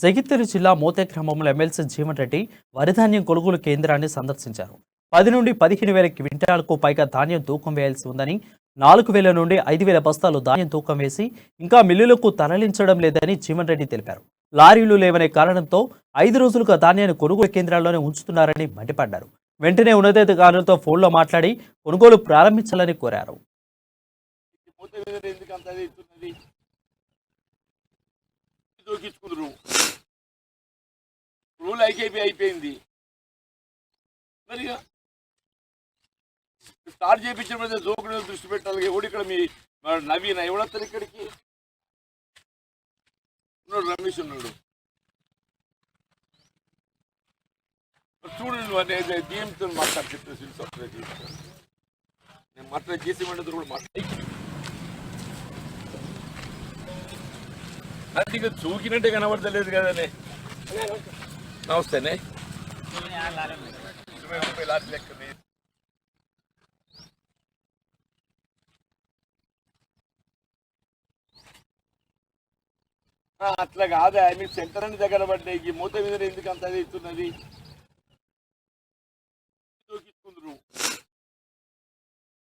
జగిత్యాల జిల్లా మోతే గ్రామంలో ఎమ్మెల్సీ జీవన్ రెడ్డి వరిధాన్యం కొనుగోలు కేంద్రాన్ని సందర్శించారు. 10 నుండి 15,000 క్వింటాలకు పైగా ధాన్యం తూకం వేయాల్సి ఉందని, 4,000 నుండి 5,000 బస్తాలు ధాన్యం తూకం వేసి ఇంకా మిల్లులకు తరలించడం లేదని జీవన్ రెడ్డి తెలిపారు. లారీలు లేవనే కారణంతో 5 రోజులుగా ధాన్యాన్ని కొనుగోలు కేంద్రాల్లోనే ఉంచుతున్నారని మండిపడ్డారు. వెంటనే ఉన్నతాధికారులతో ఫోన్లో మాట్లాడి కొనుగోలు ప్రారంభించాలని కోరారు. రూల్ అయిపోయింది. మరి స్టార్ట్ చేయించిన మీద జోకుడు దృష్టి పెట్టాలి. ఎవడు ఇక్కడ మీ నవీన ఎవడొస్తారు ఇక్కడికి? ఉన్నాడు, రమేష్ ఉన్నాడు. చూడండి దీంతో మాట్లాడి నేను మాట్లాడి చేసి మండదు కూడా మాట్లాడి అది ఇక చూకినట్టే కనబడతలేదు కదనే. నమస్తేనే. అట్లా కాదా, మీకు సెంటర్ అని దగ్గర పడ్డాయి. మూత మీద ఎందుకు అంత అది ఇస్తున్నది?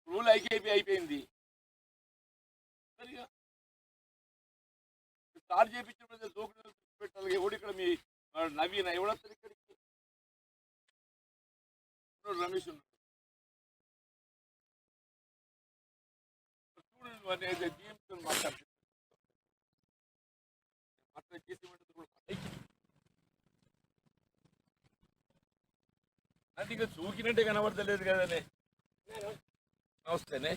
రూల్ అయిపోయింది. స్టార్ట్ చేయించిన మీద జోకుడు పెట్టాలి. ఎవడు ఇక్కడ మీ నవీన ఎవడొస్తారు ఇక్కడికి? రమేష్ ఉన్నాడు. చూడండి దీంతో మాట్లాడి చేసి అది ఇక చూకినట్టే కనబడతలేదు కదనే. నమస్తేనే.